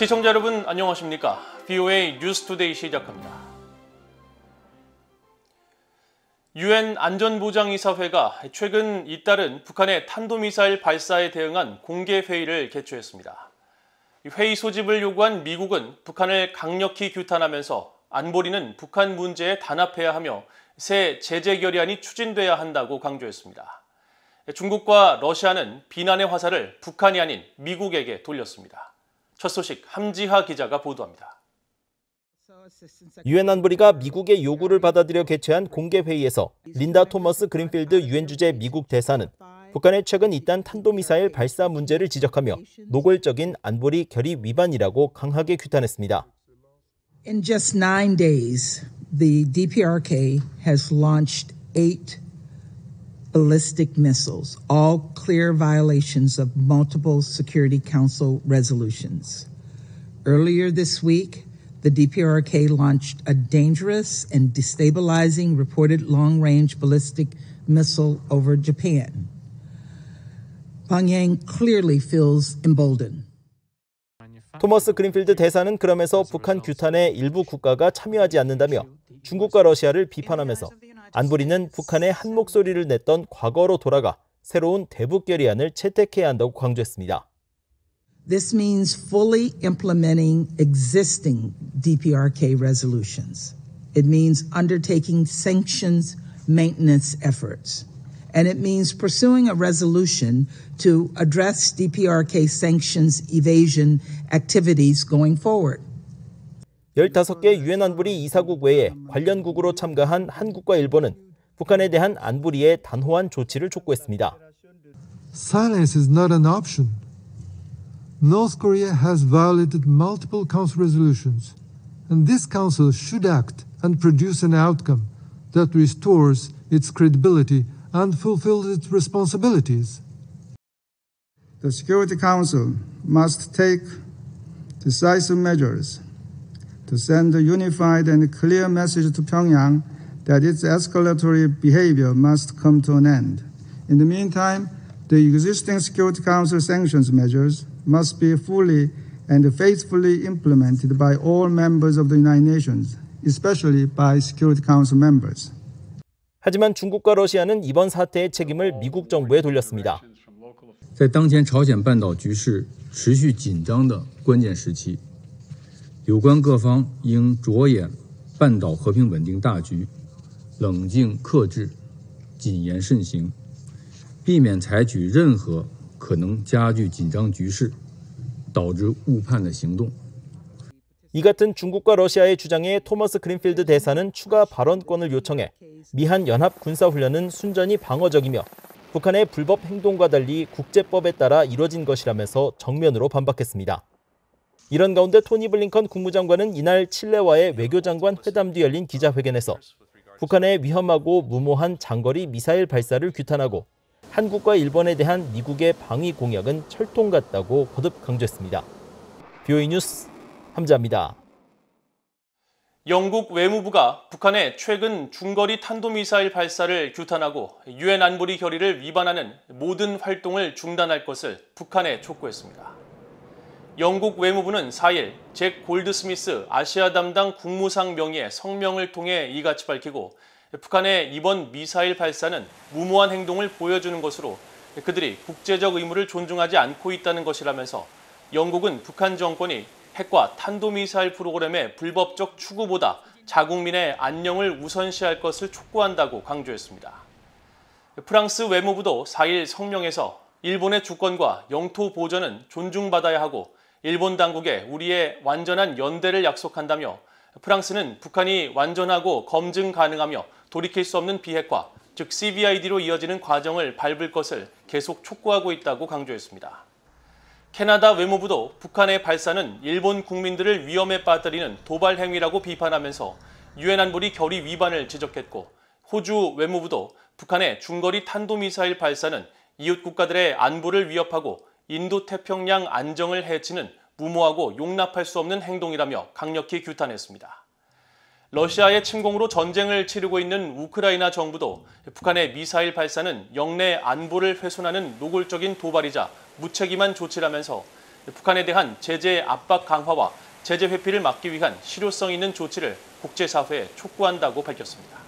시청자 여러분 안녕하십니까? VOA 뉴스투데이 시작합니다. 유엔 안전보장이사회가 최근 잇따른 북한의 탄도미사일 발사에 대응한 공개회의를 개최했습니다. 회의 소집을 요구한 미국은 북한을 강력히 규탄하면서 안보리는 북한 문제에 단합해야 하며 새 제재 결의안이 추진돼야 한다고 강조했습니다. 중국과 러시아는 비난의 화살을 북한이 아닌 미국에게 돌렸습니다. 첫 소식 함지하 기자가 보도합니다. 유엔 안보리가 미국의 요구를 받아들여 개최한 공개회의에서 린다 토머스 그린필드 유엔 주재 미국 대사는 북한의 최근 잇따른 탄도미사일 발사 문제를 지적하며 노골적인 안보리 결의 위반이라고 강하게 규탄했습니다. In just 9 days, the DPRK has launched 8 ballistic missiles, all clear violations of multiple Security Council resolutions. Earlier this week, the DPRK launched a dangerous and destabilizing reported long-range ballistic missile over Japan. Pyongyang clearly feels emboldened. 토머스 그린필드 대사는 그러면서 북한 규탄에 일부 국가가 참여하지 않는다며 중국과 러시아를 비판하면서 안보리는 북한의 한 목소리를 냈던 과거로 돌아가 새로운 대북 결의안을 채택해야 한다고 강조했습니다. This means fully implementing existing DPRK resolutions. It means undertaking sanctions maintenance efforts. And it means pursuing a resolution to address DPRK sanctions evasion activities going forward. 15개 유엔 안보리 이사국 외에 관련국으로 참가한 한국과 일본은 북한에 대한 안보리의 단호한 조치를 촉구했습니다. Silence is not an option. North Korea has violated multiple council resolutions, and this council should act and produce an outcome that restores its credibility and fulfills its responsibilities. The Security Council must take decisive measures to send a unified and clear message to Pyongyang that its escalatory behavior must come to an end. In the meantime, the existing Security Council sanctions measures must be fully and faithfully implemented by all members of the United Nations, especially by Security Council members. 하지만 중국과 러시아는 이번 사태의 책임을 미국 정부에 돌렸습니다. 在当前朝鲜半岛局势持续紧张的关键时期，有关各方应着眼半岛和平稳定大局，冷静克制，谨言慎行，避免采取任何可能加剧紧张局势，导致误判的行动。 이 같은 중국과 러시아의 주장에 토머스 그린필드 대사는 추가 발언권을 요청해 미한 연합 군사훈련은 순전히 방어적이며 북한의 불법 행동과 달리 국제법에 따라 이뤄진 것이라면서 정면으로 반박했습니다. 이런 가운데 토니 블링컨 국무장관은 이날 칠레와의 외교장관 회담 뒤 열린 기자회견에서 북한의 위험하고 무모한 장거리 미사일 발사를 규탄하고 한국과 일본에 대한 미국의 방위 공약은 철통 같다고 거듭 강조했습니다. VOA 뉴스 함지하입니다. 영국 외무부가 북한의 최근 중거리 탄도미사일 발사를 규탄하고 유엔 안보리 결의를 위반하는 모든 활동을 중단할 것을 북한에 촉구했습니다. 영국 외무부는 4일 잭 골드스미스 아시아 담당 국무상 명의의 성명을 통해 이같이 밝히고 북한의 이번 미사일 발사는 무모한 행동을 보여주는 것으로 그들이 국제적 의무를 존중하지 않고 있다는 것이라면서 영국은 북한 정권이 핵과 탄도미사일 프로그램의 불법적 추구보다 자국민의 안녕을 우선시할 것을 촉구한다고 강조했습니다. 프랑스 외무부도 4일 성명에서 일본의 주권과 영토 보전은 존중받아야 하고 일본 당국에 우리의 완전한 연대를 약속한다며 프랑스는 북한이 완전하고 검증 가능하며 돌이킬 수 없는 비핵화, 즉 CVID로 이어지는 과정을 밟을 것을 계속 촉구하고 있다고 강조했습니다. 캐나다 외무부도 북한의 발사는 일본 국민들을 위험에 빠뜨리는 도발 행위라고 비판하면서 유엔 안보리 결의 위반을 지적했고 호주 외무부도 북한의 중거리 탄도미사일 발사는 이웃 국가들의 안보를 위협하고 인도태평양 안정을 해치는 무모하고 용납할 수 없는 행동이라며 강력히 규탄했습니다. 러시아의 침공으로 전쟁을 치르고 있는 우크라이나 정부도 북한의 미사일 발사는 영내 안보를 훼손하는 노골적인 도발이자 무책임한 조치라면서 북한에 대한 제재 압박 강화와 제재 회피를 막기 위한 실효성 있는 조치를 국제사회에 촉구한다고 밝혔습니다.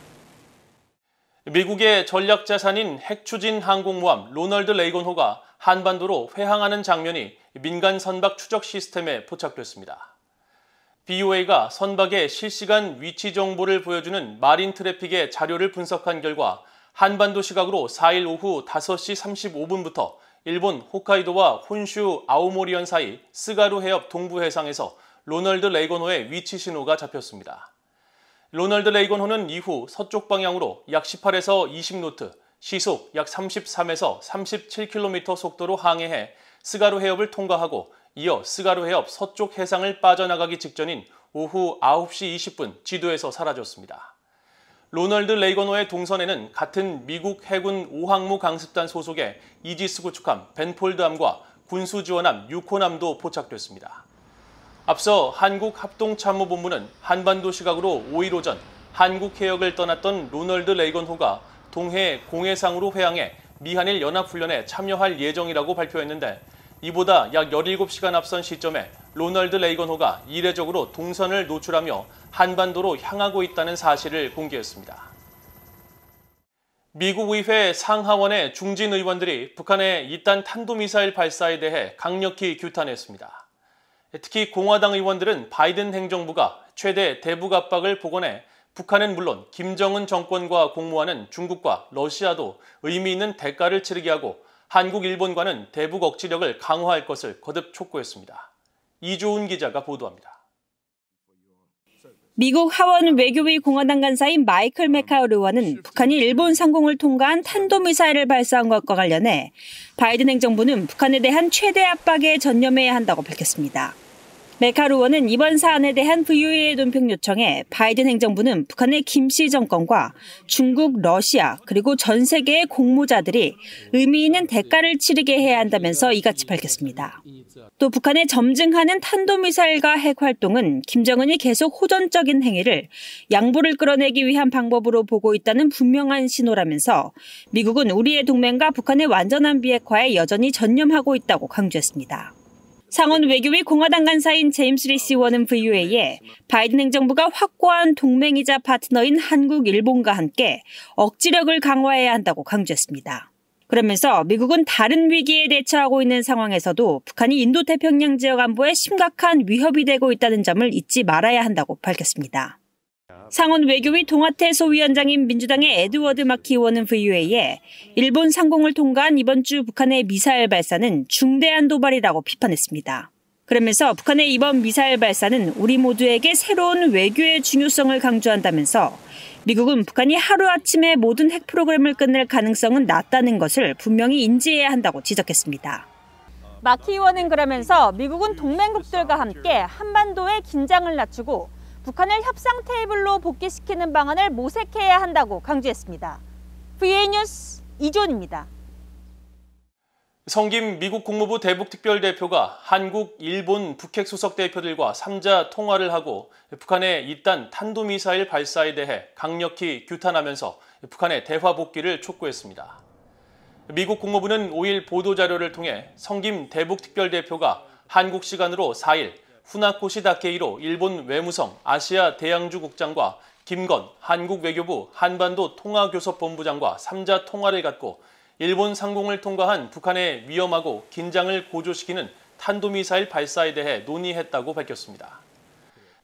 미국의 전략자산인 핵추진 항공모함 로널드 레이건호가 한반도로 회항하는 장면이 민간 선박 추적 시스템에 포착됐습니다. BOA가 선박의 실시간 위치 정보를 보여주는 마린 트래픽의 자료를 분석한 결과 한반도 시각으로 4일 오후 5시 35분부터 일본 홋카이도와 혼슈 아오모리현 사이 스가루 해협 동부 해상에서 로널드 레이건호의 위치 신호가 잡혔습니다. 로널드 레이건호는 이후 서쪽 방향으로 약 18에서 20노트, 시속 약 33에서 37km 속도로 항해해 스가루 해협을 통과하고 이어 스가루 해협 서쪽 해상을 빠져나가기 직전인 오후 9시 20분 지도에서 사라졌습니다. 로널드 레이건호의 동선에는 같은 미국 해군 5항모 강습단 소속의 이지스 구축함 벤폴드함과 군수지원함 6호함도 포착됐습니다. 앞서 한국합동참모본부는 한반도 시각으로 5일 오전 한국 해역을 떠났던 로널드 레이건호가 동해 공해상으로 회항해 미한일 연합훈련에 참여할 예정이라고 발표했는데 이보다 약 17시간 앞선 시점에 로널드 레이건호가 이례적으로 동선을 노출하며 한반도로 향하고 있다는 사실을 공개했습니다. 미국 의회 상하원의 중진 의원들이 북한의 이딴 탄도미사일 발사에 대해 강력히 규탄했습니다. 특히 공화당 의원들은 바이든 행정부가 최대 대북 압박을 복원해 북한은 물론 김정은 정권과 공모하는 중국과 러시아도 의미 있는 대가를 치르게 하고 한국, 일본과는 대북 억지력을 강화할 것을 거듭 촉구했습니다. 이조은 기자가 보도합니다. 미국 하원 외교위 공화당 간사인 마이클 맥카우 의원은 북한이 일본 상공을 통과한 탄도미사일을 발사한 것과 관련해 바이든 행정부는 북한에 대한 최대 압박에 전념해야 한다고 밝혔습니다. 맥카우 의원은 이번 사안에 대한 VOA의 논평 요청에 바이든 행정부는 북한의 김씨 정권과 중국, 러시아 그리고 전 세계의 공모자들이 의미 있는 대가를 치르게 해야 한다면서 이같이 밝혔습니다. 또 북한의 점증하는 탄도미사일과 핵 활동은 김정은이 계속 호전적인 행위를 양보를 끌어내기 위한 방법으로 보고 있다는 분명한 신호라면서 미국은 우리의 동맹과 북한의 완전한 비핵화에 여전히 전념하고 있다고 강조했습니다. 상원 외교위 공화당 간사인 제임스 리시 의원은 VOA에 바이든 행정부가 확고한 동맹이자 파트너인 한국, 일본과 함께 억지력을 강화해야 한다고 강조했습니다. 그러면서 미국은 다른 위기에 대처하고 있는 상황에서도 북한이 인도태평양 지역 안보에 심각한 위협이 되고 있다는 점을 잊지 말아야 한다고 밝혔습니다. 상원 외교위 동아태 소위원장인 민주당의 에드워드 마키 의원은 VOA에 일본 상공을 통과한 이번 주 북한의 미사일 발사는 중대한 도발이라고 비판했습니다. 그러면서 북한의 이번 미사일 발사는 우리 모두에게 새로운 외교의 중요성을 강조한다면서 미국은 북한이 하루아침에 모든 핵 프로그램을 끝낼 가능성은 낮다는 것을 분명히 인지해야 한다고 지적했습니다. 마키 의원은 그러면서 미국은 동맹국들과 함께 한반도의 긴장을 낮추고 북한을 협상 테이블로 복귀시키는 방안을 모색해야 한다고 강조했습니다. VOA 뉴스 이조은입니다. 성김 미국 국무부 대북특별대표가 한국, 일본, 북핵 수석 대표들과 3자 통화를 하고 북한의 이딴 탄도미사일 발사에 대해 강력히 규탄하면서 북한의 대화 복귀를 촉구했습니다. 미국 국무부는 5일 보도자료를 통해 성김 대북특별대표가 한국 시간으로 4일 후나코시 다케이로 일본 외무성 아시아 대양주 국장과 김건 한국 외교부 한반도 통화교섭본부장과 3자 통화를 갖고 일본 상공을 통과한 북한의 위험하고 긴장을 고조시키는 탄도미사일 발사에 대해 논의했다고 밝혔습니다.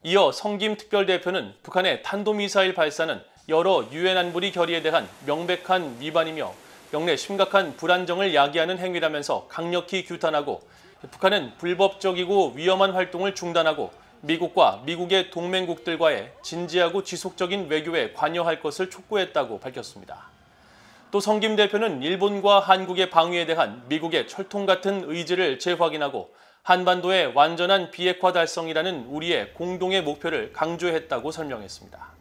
이어 성김 특별대표는 북한의 탄도미사일 발사는 여러 유엔 안보리 결의에 대한 명백한 위반이며 영내 심각한 불안정을 야기하는 행위라면서 강력히 규탄하고 북한은 불법적이고 위험한 활동을 중단하고 미국과 미국의 동맹국들과의 진지하고 지속적인 외교에 관여할 것을 촉구했다고 밝혔습니다. 또 성김 대표는 일본과 한국의 방위에 대한 미국의 철통 같은 의지를 재확인하고 한반도의 완전한 비핵화 달성이라는 우리의 공동의 목표를 강조했다고 설명했습니다.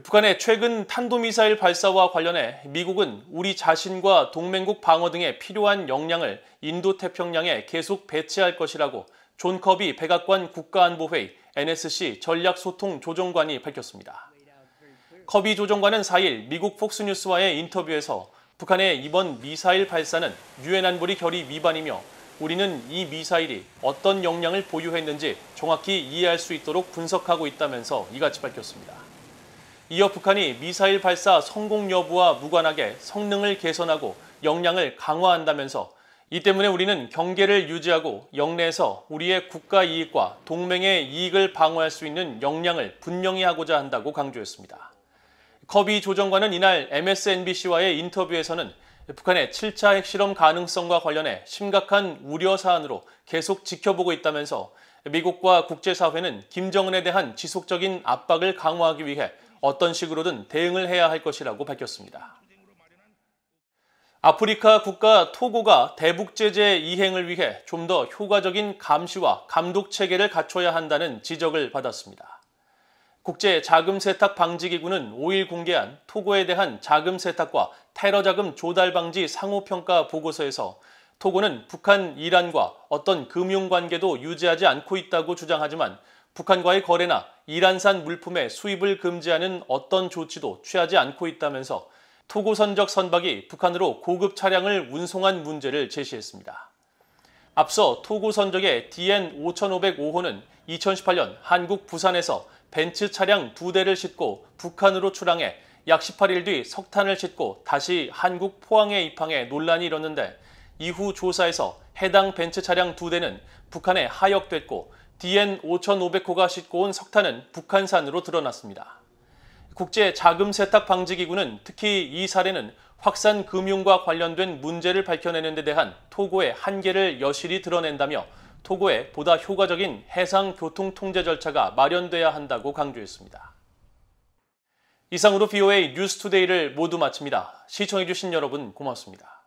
북한의 최근 탄도미사일 발사와 관련해 미국은 우리 자신과 동맹국 방어 등에 필요한 역량을 인도태평양에 계속 배치할 것이라고 존 커비 백악관 국가안보회의 NSC 전략소통조정관이 밝혔습니다. 커비 조정관은 4일 미국 폭스뉴스와의 인터뷰에서 북한의 이번 미사일 발사는 유엔 안보리 결의 위반이며 우리는 이 미사일이 어떤 역량을 보유했는지 정확히 이해할 수 있도록 분석하고 있다면서 이같이 밝혔습니다. 이어 북한이 미사일 발사 성공 여부와 무관하게 성능을 개선하고 역량을 강화한다면서 이 때문에 우리는 경계를 유지하고 영내에서 우리의 국가 이익과 동맹의 이익을 방어할 수 있는 역량을 분명히 하고자 한다고 강조했습니다. 커비 조정관은 이날 MSNBC와의 인터뷰에서는 북한의 7차 핵실험 가능성과 관련해 심각한 우려 사안으로 계속 지켜보고 있다면서 미국과 국제사회는 김정은에 대한 지속적인 압박을 강화하기 위해 어떤 식으로든 대응을 해야 할 것이라고 밝혔습니다. 아프리카 국가 토고가 대북 제재 이행을 위해 좀 더 효과적인 감시와 감독 체계를 갖춰야 한다는 지적을 받았습니다. 국제 자금 세탁 방지 기구는 5일 공개한 토고에 대한 자금 세탁과 테러 자금 조달 방지 상호 평가 보고서에서 토고는 북한, 이란과 어떤 금융 관계도 유지하지 않고 있다고 주장하지만 북한과의 거래나 이란산 물품의 수입을 금지하는 어떤 조치도 취하지 않고 있다면서 토고 선적 선박이 북한으로 고급 차량을 운송한 문제를 제시했습니다. 앞서 토고 선적의 DN 5505호는 2018년 한국 부산에서 벤츠 차량 2대를 싣고 북한으로 출항해 약 18일 뒤 석탄을 싣고 다시 한국 포항에 입항해 논란이 일었는데 이후 조사에서 해당 벤츠 차량 2대는 북한에 하역됐고 DN 5500호가 싣고 온 석탄은 북한산으로 드러났습니다. 국제 자금 세탁 방지 기구는 특히 이 사례는 확산 금융과 관련된 문제를 밝혀내는 데 대한 토고의 한계를 여실히 드러낸다며 토고에 보다 효과적인 해상 교통 통제 절차가 마련돼야 한다고 강조했습니다. 이상으로 VOA 뉴스투데이를 모두 마칩니다. 시청해주신 여러분 고맙습니다.